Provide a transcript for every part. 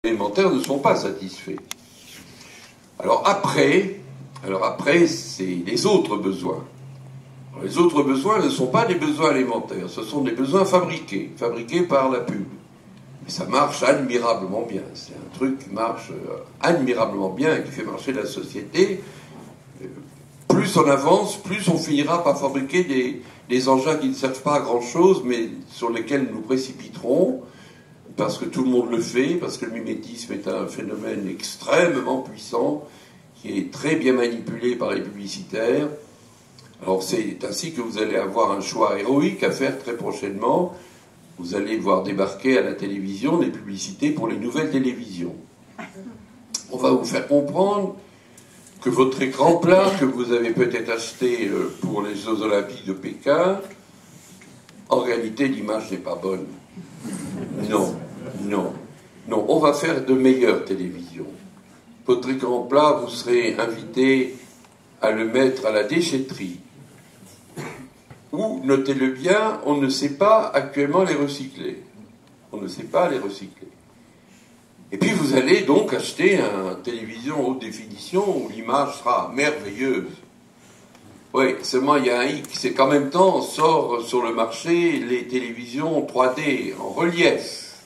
élémentaires ne sont pas satisfaits. Alors après, c'est les autres besoins. Alors, les autres besoins ne sont pas des besoins alimentaires, ce sont des besoins fabriqués par la pub. Et ça marche admirablement bien. C'est un truc qui marche admirablement bien et qui fait marcher la société. Plus on avance, plus on finira par fabriquer des engins qui ne servent pas à grand-chose, mais sur lesquels nous précipiterons, parce que tout le monde le fait, parce que le mimétisme est un phénomène extrêmement puissant, qui est très bien manipulé par les publicitaires. Alors c'est ainsi que vous allez avoir un choix héroïque à faire très prochainement. Vous allez voir débarquer à la télévision des publicités pour les nouvelles télévisions. On va vous faire comprendre que votre écran plat, que vous avez peut-être acheté pour les Jeux Olympiques de Pékin, en réalité l'image n'est pas bonne. Non, on va faire de meilleures télévisions. Votre écran plat, vous serez invité à le mettre à la déchetterie. Ou, notez-le bien, on ne sait pas actuellement les recycler. On ne sait pas les recycler. Et puis vous allez donc acheter une télévision haute définition où l'image sera merveilleuse. Oui, seulement il y a un hic, c'est qu'en même temps sort sur le marché les télévisions 3D en relief.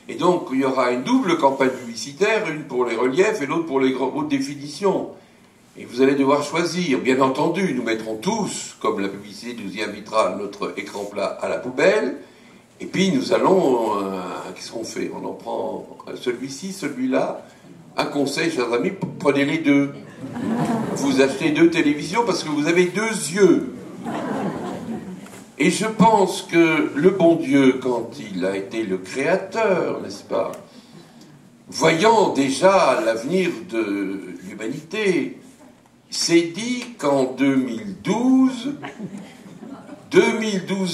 Et donc il y aura une double campagne publicitaire, une pour les reliefs et l'autre pour les hautes définitions. Et vous allez devoir choisir. Bien entendu, nous mettrons tous, comme la publicité nous y invitera, notre écran plat à la poubelle. Et puis nous allons... qu'est-ce qu'on fait? On en prend celui-ci, celui-là. Un conseil, chers amis, prenez les deux. Vous achetez 2 télévisions parce que vous avez 2 yeux. Et je pense que le bon Dieu, quand il a été le créateur, n'est-ce pas, voyant déjà l'avenir de l'humanité, s'est dit qu'en 2012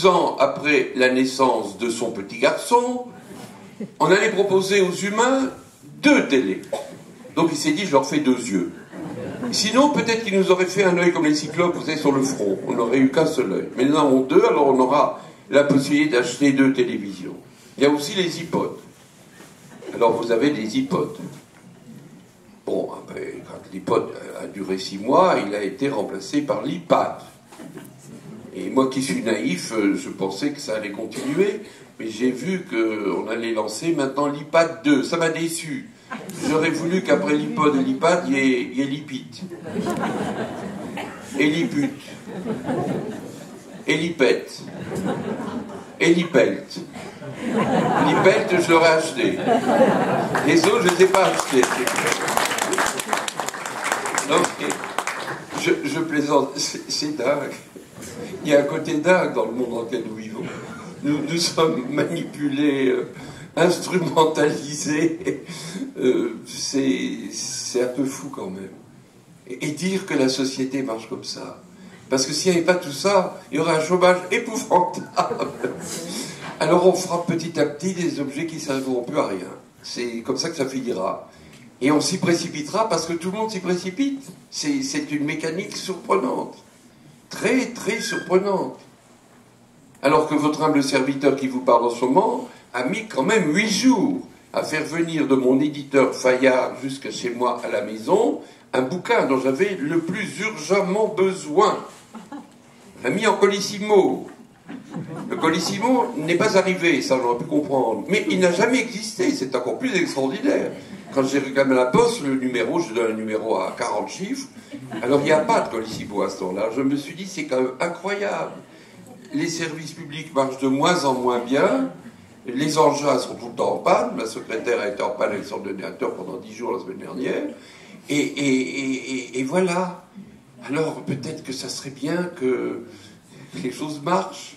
ans après la naissance de son petit garçon, on allait proposer aux humains 2 télés. Donc il s'est dit, je leur fais 2 yeux. Sinon, peut-être qu'il nous aurait fait un œil comme les cyclopes, vous savez, sur le front. On n'aurait eu qu'un seul œil. Mais nous en avons 2, alors on aura la possibilité d'acheter 2 télévisions. Il y a aussi les iPods. Alors vous avez des iPods. Bon, après, quand l'iPod a duré 6 mois, il a été remplacé par l'iPad. Et moi qui suis naïf, je pensais que ça allait continuer, mais j'ai vu qu'on allait lancer maintenant l'iPad 2. Ça m'a déçu. J'aurais voulu qu'après l'iPod et l'iPad, il y ait l'IPIT. Et l'IPUT. Et l'IPET. Et l'IPELT. L'IPELT, je l'aurais acheté. Les autres, je ne les ai pas achetés. Donc, je plaisante, c'est dingue. Il y a un côté dingue dans le monde dans lequel nous vivons. Nous sommes manipulés, instrumentalisés. C'est un peu fou quand même. Et dire que la société marche comme ça. Parce que s'il n'y avait pas tout ça, il y aurait un chômage épouvantable. Alors on fera petit à petit des objets qui ne serviront plus à rien. C'est comme ça que ça finira. Et on s'y précipitera parce que tout le monde s'y précipite. C'est une mécanique surprenante. Très, très surprenante. Alors que votre humble serviteur qui vous parle en ce moment a mis quand même 8 jours à faire venir de mon éditeur Fayard jusqu'à chez moi à la maison un bouquin dont j'avais le plus urgemment besoin. L'a mis en colissimo. Le colissimo n'est pas arrivé, ça j'aurais pu comprendre. Mais il n'a jamais existé, c'est encore plus extraordinaire. Quand j'ai réclamé à la poste, le numéro, je donne un numéro à 40 chiffres, alors il n'y a pas de colissimo à ce temps-là. Je me suis dit, c'est quand même incroyable. Les services publics marchent de moins en moins bien, les engins sont tout le temps en panne, ma secrétaire a été en panne avec son ordinateur pendant 10 jours la semaine dernière, et voilà. Alors peut-être que ça serait bien que les choses marchent,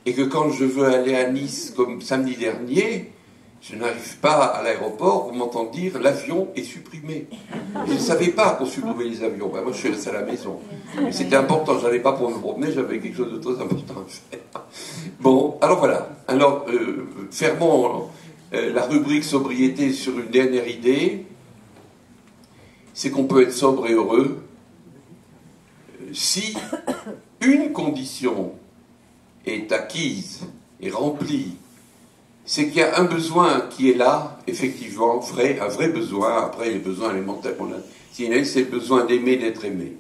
et que quand je veux aller à Nice, comme samedi dernier, je n'arrive pas à l'aéroport, on m'entend dire l'avion est supprimé. Je ne savais pas qu'on supprimait les avions. Ben, moi, je suis resté à la maison. Mais c'était important, je n'allais pas pour me promener, j'avais quelque chose de très important à faire. Bon, alors voilà. Alors, fermons la rubrique sobriété sur une dernière idée. C'est qu'on peut être sobre et heureux si une condition est acquise et remplie, c'est qu'il y a un besoin qui est là, effectivement, un vrai besoin. Après, les besoins élémentaires qu'on a signalés, c'est le besoin d'aimer, d'être aimé.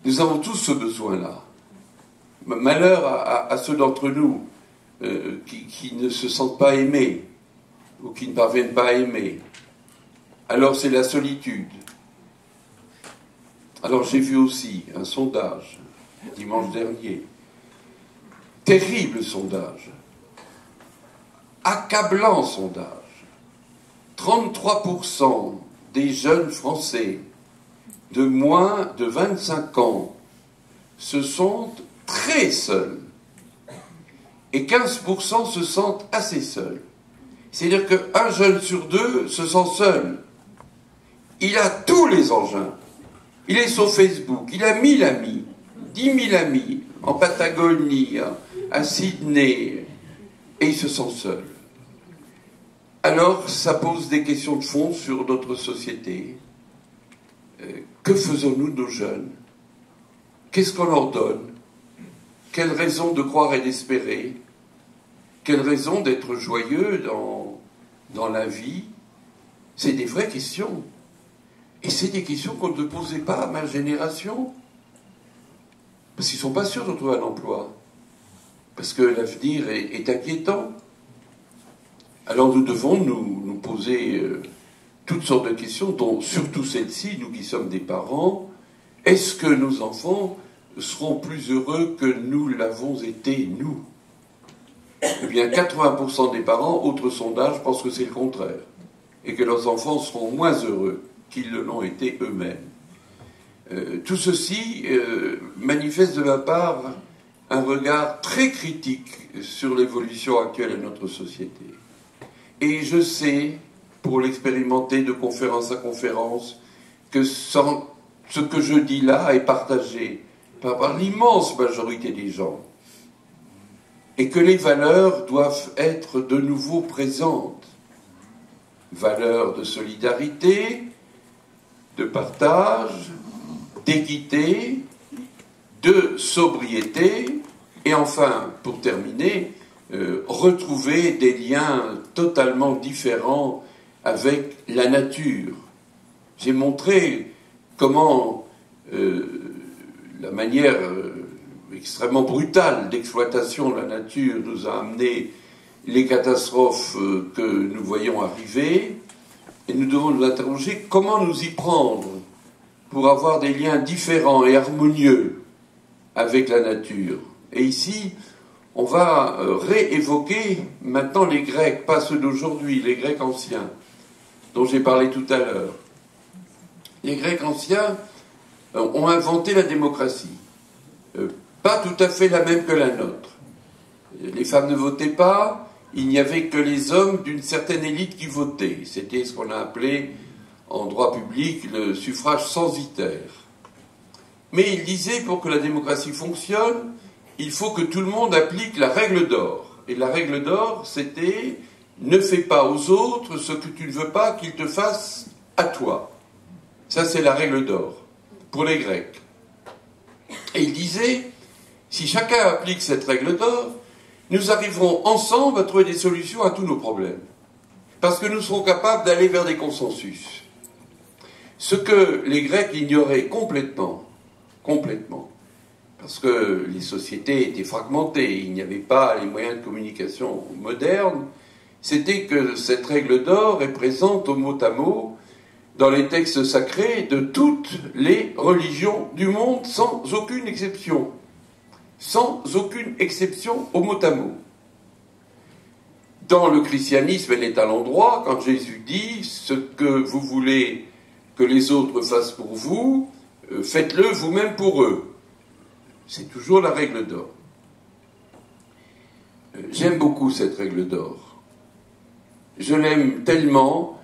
Nous avons tous ce besoin-là. Malheur à ceux d'entre nous qui ne se sentent pas aimés ou qui ne parviennent pas à aimer. Alors c'est la solitude. Alors j'ai vu aussi un sondage dimanche dernier, terrible sondage, accablant sondage. 33% des jeunes Français de moins de 25 ans se sentent très seuls et 15% se sentent assez seuls. C'est-à-dire qu'un jeune sur deux se sent seul. Il a tous les engins. Il est sur Facebook, il a 1000 amis, 10 000 amis, en Patagonie, à Sydney, et il se sent seul. Alors, ça pose des questions de fond sur notre société. Que faisons-nous de nos jeunes? Qu'est-ce qu'on leur donne? Quelle raison de croire et d'espérer? Quelle raison d'être joyeux dans la vie? C'est des vraies questions. Et c'est des questions qu'on ne posait pas à ma génération. Parce qu'ils ne sont pas sûrs de trouver un emploi. Parce que l'avenir est inquiétant. Alors nous devons nous poser toutes sortes de questions, dont surtout celle-ci, nous qui sommes des parents. Est-ce que nos enfants seront plus heureux que nous l'avons été, nous? Eh bien, 80% des parents, autre sondage, pensent que c'est le contraire. Et que leurs enfants seront moins heureux qu'ils ne l'ont été eux-mêmes. Tout ceci manifeste de ma part un regard très critique sur l'évolution actuelle de notre société. Et je sais, pour l'expérimenter de conférence à conférence, que ce que je dis là est partagé par l'immense majorité des gens. Et que les valeurs doivent être de nouveau présentes. Valeurs de solidarité, de partage, d'équité, de sobriété, et enfin, pour terminer, retrouver des liens totalement différents avec la nature. J'ai montré comment la manière extrêmement brutale d'exploitation de la nature nous a amené les catastrophes que nous voyons arriver, et nous devons nous interroger comment nous y prendre pour avoir des liens différents et harmonieux avec la nature. Et ici, on va réévoquer maintenant les Grecs, pas ceux d'aujourd'hui, les Grecs anciens, dont j'ai parlé tout à l'heure. Les Grecs anciens ont inventé la démocratie. Pas tout à fait la même que la nôtre. Les femmes ne votaient pas, il n'y avait que les hommes d'une certaine élite qui votaient. C'était ce qu'on a appelé, en droit public, le suffrage censitaire. Mais il disait, pour que la démocratie fonctionne, il faut que tout le monde applique la règle d'or. Et la règle d'or, c'était « ne fais pas aux autres ce que tu ne veux pas qu'ils te fassent à toi ». Ça, c'est la règle d'or, pour les Grecs. Et il disait, si chacun applique cette règle d'or, nous arriverons ensemble à trouver des solutions à tous nos problèmes. Parce que nous serons capables d'aller vers des consensus. Ce que les Grecs ignoraient complètement, parce que les sociétés étaient fragmentées, il n'y avait pas les moyens de communication modernes, c'était que cette règle d'or est présente au mot à mot dans les textes sacrés de toutes les religions du monde, sans aucune exception. Sans aucune exception au mot à mot. Dans le christianisme, elle est à l'endroit, quand Jésus dit « ce que vous voulez que les autres fassent pour vous, faites-le vous-même pour eux ». C'est toujours la règle d'or. J'aime beaucoup cette règle d'or. Je l'aime tellement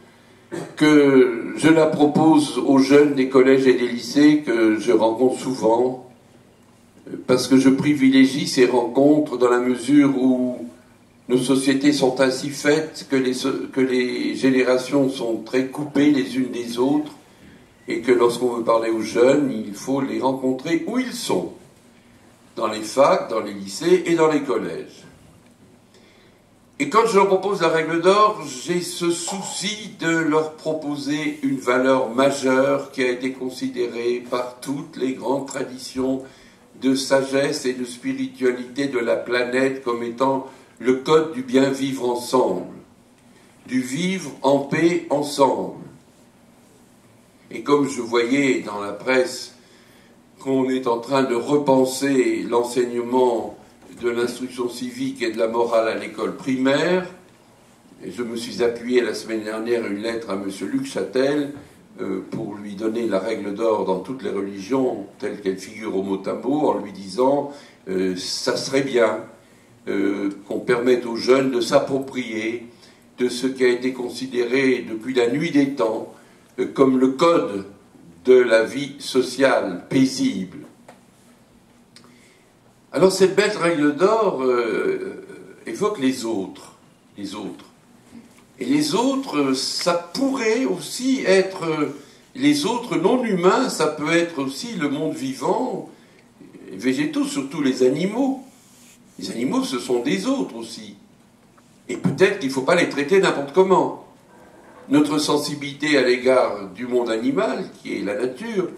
que je la propose aux jeunes des collèges et des lycées que je rencontre souvent, parce que je privilégie ces rencontres dans la mesure où nos sociétés sont ainsi faites que les générations sont très coupées les unes des autres, et que lorsqu'on veut parler aux jeunes, il faut les rencontrer où ils sont, dans les facs, dans les lycées et dans les collèges. Et quand je leur propose la règle d'or, j'ai ce souci de leur proposer une valeur majeure qui a été considérée par toutes les grandes traditions de sagesse et de spiritualité de la planète comme étant le code du bien vivre ensemble, du vivre en paix ensemble. Et comme je voyais dans la presse qu'on est en train de repenser l'enseignement de l'instruction civique et de la morale à l'école primaire, et je me suis appuyé la semaine dernière une lettre à M. Luc Châtel pour lui donner la règle d'or dans toutes les religions telles qu'elles figurent au mot à mot, en lui disant ça serait bien qu'on permette aux jeunes de s'approprier de ce qui a été considéré depuis la nuit des temps comme le code de la vie sociale paisible. Alors cette belle règle d'or évoque les autres. Et les autres, ça pourrait aussi être les autres non humains, ça peut être aussi le monde vivant, végétaux, surtout les animaux. Les animaux, ce sont des autres aussi. Et peut-être qu'il ne faut pas les traiter n'importe comment. Notre sensibilité à l'égard du monde animal, qui est la nature,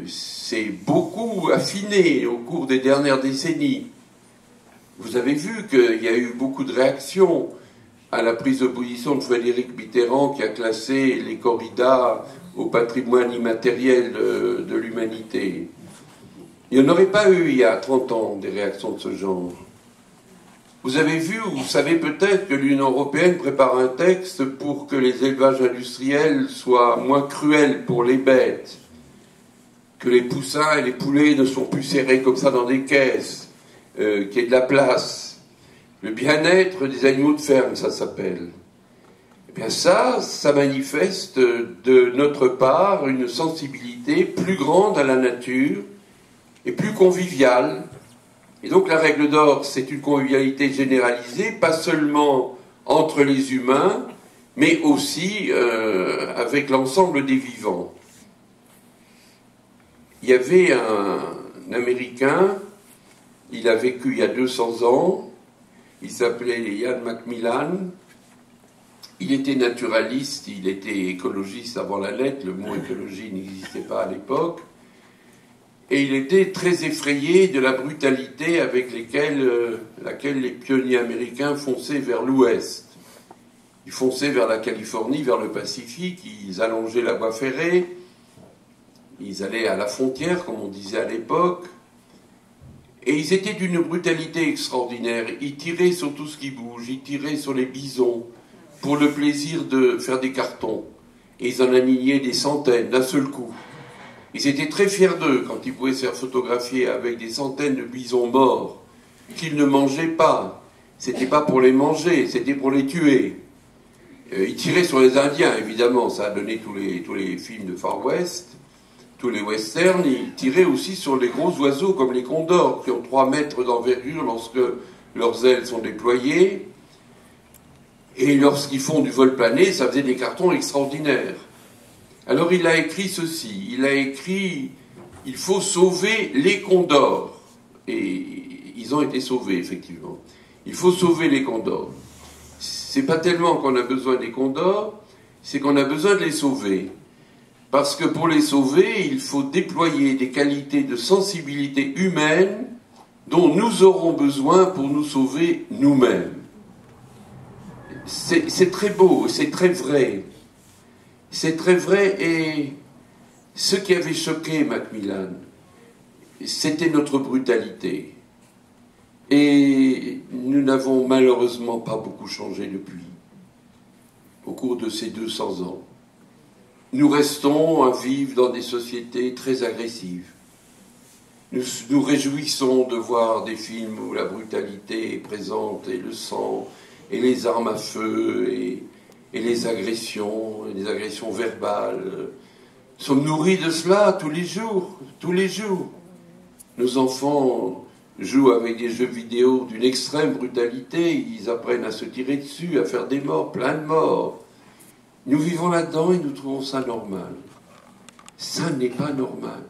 s'est beaucoup affinée au cours des dernières décennies. Vous avez vu qu'il y a eu beaucoup de réactions à la prise de position de Frédéric Mitterrand qui a classé les corridas au patrimoine immatériel de l'humanité. Il n'y en aurait pas eu il y a 30 ans des réactions de ce genre. Vous avez vu, ou vous savez peut-être que l'Union européenne prépare un texte pour que les élevages industriels soient moins cruels pour les bêtes, que les poussins et les poulets ne sont plus serrés comme ça dans des caisses, qu'il y ait de la place. Le bien-être des animaux de ferme, ça s'appelle. Eh bien ça manifeste de notre part une sensibilité plus grande à la nature et plus conviviale. Et donc la règle d'or, c'est une convivialité généralisée, pas seulement entre les humains, mais aussi avec l'ensemble des vivants. Il y avait un Américain, il a vécu il y a 200 ans, il s'appelait Ian Macmillan, il était naturaliste, il était écologiste avant la lettre, le mot écologie n'existait pas à l'époque, et il était très effrayé de la brutalité avec laquelle les pionniers américains fonçaient vers l'ouest. Ils fonçaient vers la Californie, vers le Pacifique, ils allongeaient la voie ferrée, ils allaient à la frontière, comme on disait à l'époque, et ils étaient d'une brutalité extraordinaire. Ils tiraient sur tout ce qui bouge, ils tiraient sur les bisons pour le plaisir de faire des cartons. Et ils en alignaient des centaines d'un seul coup. Ils étaient très fiers d'eux quand ils pouvaient se faire photographier avec des centaines de bisons morts qu'ils ne mangeaient pas. C'était pas pour les manger, c'était pour les tuer. Ils tiraient sur les Indiens, évidemment, ça a donné tous les films de Far West, tous les westerns. Ils tiraient aussi sur les gros oiseaux comme les condors, qui ont 3 mètres d'envergure lorsque leurs ailes sont déployées. Et lorsqu'ils font du vol plané, ça faisait des cartons extraordinaires. Alors il a écrit ceci, il a écrit « Il faut sauver les condors ». Et ils ont été sauvés, effectivement. Il faut sauver les condors. C'est pas tellement qu'on a besoin des condors, c'est qu'on a besoin de les sauver. Parce que pour les sauver, il faut déployer des qualités de sensibilité humaine dont nous aurons besoin pour nous sauver nous-mêmes. C'est très beau, c'est très vrai. C'est très vrai, et ce qui avait choqué Macmillan, c'était notre brutalité. Et nous n'avons malheureusement pas beaucoup changé depuis, au cours de ces 200 ans. Nous restons à vivre dans des sociétés très agressives. Nous nous réjouissons de voir des films où la brutalité est présente, et le sang, et les armes à feu, et les agressions verbales. Nous sommes nourris de cela tous les jours, tous les jours. Nos enfants jouent avec des jeux vidéo d'une extrême brutalité, ils apprennent à se tirer dessus, à faire des morts, plein de morts. Nous vivons là-dedans et nous trouvons ça normal. Ça n'est pas normal.